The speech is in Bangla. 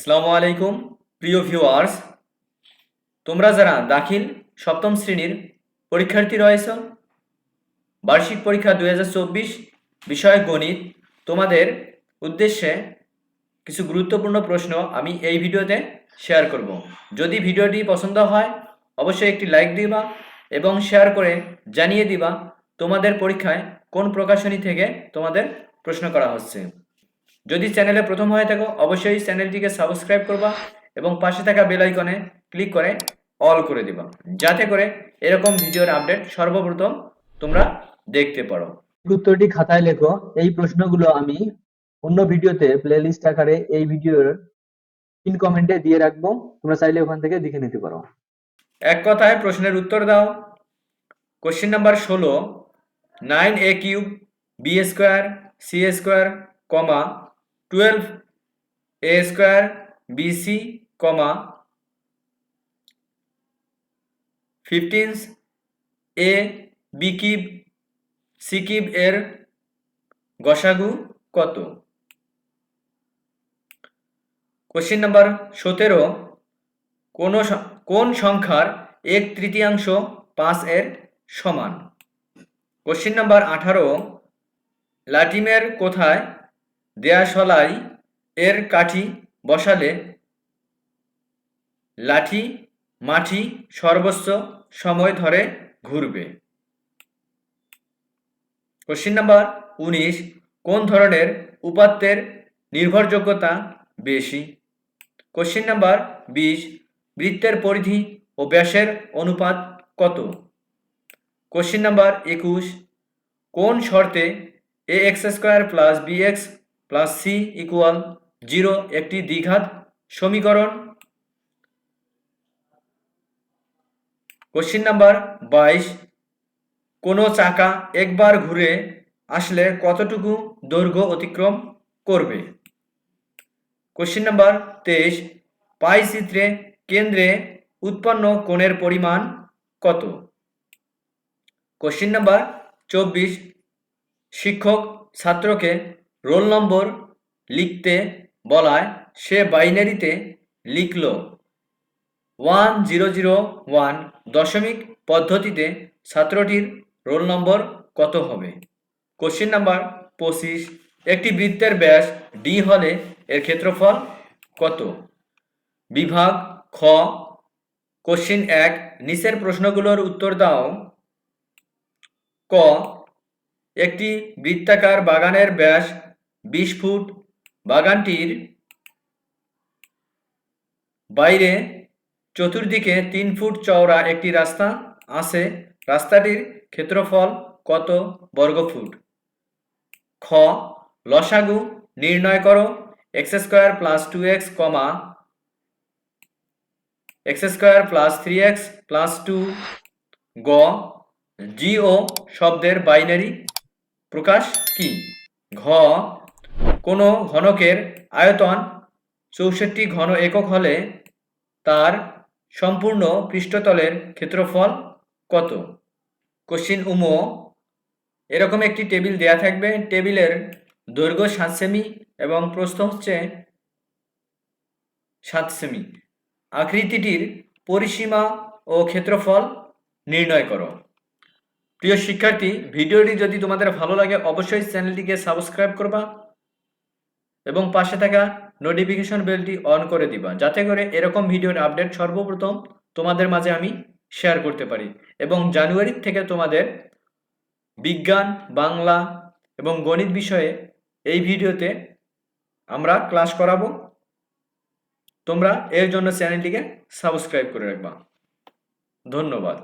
আসসালামু আলাইকুম প্রিয় ভিউয়ার্স, তোমরা যারা দাখিল সপ্তম শ্রেণীর পরীক্ষার্থী রয়েছ, বার্ষিক পরীক্ষা 2024 বিষয় গণিত, তোমাদের উদ্দেশ্যে কিছু গুরুত্বপূর্ণ প্রশ্ন আমি এই ভিডিওতে শেয়ার করব। যদি ভিডিওটি পছন্দ হয় অবশ্যই একটি লাইক দিবা এবং শেয়ার করে জানিয়ে দিবা তোমাদের পরীক্ষায় কোন প্রকাশনী থেকে তোমাদের প্রশ্ন করা হচ্ছে। যদি চ্যানেলে প্রথম হয়ে থাকো অবশ্যই চ্যানেলটিকে সাবস্ক্রাইব করবা এবং পাশে থাকা বেল আইকনে ক্লিক করে অল করে দিবা, যাতে করে এরকম ভিডিওর আপডেট সর্বপ্রথম তোমরা দেখতে পারো। উত্তরটি খাতায় লেখো। এই প্রশ্নগুলো আমি অন্য ভিডিওতে প্লেলিস্ট আকারে এই ভিডিওর পিন কমেন্টে দিয়ে রাখবো, তোমরা চাইলে ওখান থেকে দেখে নিতে পারো। এক কথায় প্রশ্নের উত্তর দাও। Question number 16, 9a cube B square C square comma 12a square BC comma 15a B cube C cube এর গসাগু কত? কোশ্চেন নাম্বার 17, কোন সংখ্যার 1/3 5 এর সমান? কোশ্চেন নাম্বার 18, লাটিমের কোথায় দেয়াশলাই এর কাঠি বসালে লাঠি মাটি সর্বোচ্চ সময় ধরে ঘুরবে? কোশ্চেন নাম্বার 19, কোন ধরনের উপাত্তের নির্ভরযোগ্যতা বেশি? কোশ্চেন নাম্বার 20, বৃত্তের পরিধি ও ব্যাসের অনুপাত কত? কোশ্চেন নাম্বার 21, কোন শর্তে ax² + bx + c = 0 একটি দ্বিঘাত সমীকরণ? কোশ্চেন নাম্বার 22, কোনো চাকা একবার ঘুরে আসলে কতটুকু দৈর্ঘ্য অতিক্রম করবে? কোশ্চেন নাম্বার 23, পাই চিত্রে কেন্দ্রে উৎপন্ন কোণের পরিমাণ কত? কোশ্চেন নাম্বার 24, শিক্ষক ছাত্রকে রোল নম্বর লিখতে বলায় সে বাইনারিতে লিখল 1001 দশমিক পদ্ধতিতে ছাত্রটির রোল নম্বর কত হবে? কোশ্চেন নাম্বার 25, একটি বৃত্তের ব্যাস ডি হলে এর ক্ষেত্রফল কত? বিভাগ খ। কোশ্চেন 1, নিচের প্রশ্নগুলোর উত্তর দাও। ক, একটি বৃত্তাকার বাগানের ব্যাস 20 ফুট, বাগানটির বাইরে চতুর্দিকে 3 ফুট চওড়া একটি রাস্তা আছে, রাস্তাটির ক্ষেত্রফল কত বর্গফুট? খ, লসাগু নির্ণয় করো x² + 2x, x² + 3x + 2। গ, জিও শব্দের বাইনারি প্রকাশ কি? ঘ, কোনো ঘনকের আয়তন 64 ঘন একক হলে তার সম্পূর্ণ পৃষ্ঠতলের ক্ষেত্রফল কত? কোশ্চিন উমো, এরকম একটি টেবিল দেয়া থাকবে, টেবিলের দৈর্ঘ্য 7 সেমি এবং প্রস্থ হচ্ছে 7 সেমি। আকৃতিটির পরিসীমা ও ক্ষেত্রফল নির্ণয় করো। প্রিয় শিক্ষার্থী, ভিডিওটি যদি তোমাদের ভালো লাগে অবশ্যই চ্যানেলটিকে সাবস্ক্রাইব করবা এবং পাশে থাকা নোটিফিকেশন বেলটি অন করে দিবা, যাতে করে এরকম ভিডিওর আপডেট সর্বপ্রথম তোমাদের মাঝে আমি শেয়ার করতে পারি। এবং জানুয়ারি থেকে তোমাদের বিজ্ঞান, বাংলা এবং গণিত বিষয়ে এই ভিডিওতে আমরা ক্লাস করাবো। তোমরা এর জন্য চ্যানেলটিকে সাবস্ক্রাইব করে রাখবা। ধন্যবাদ।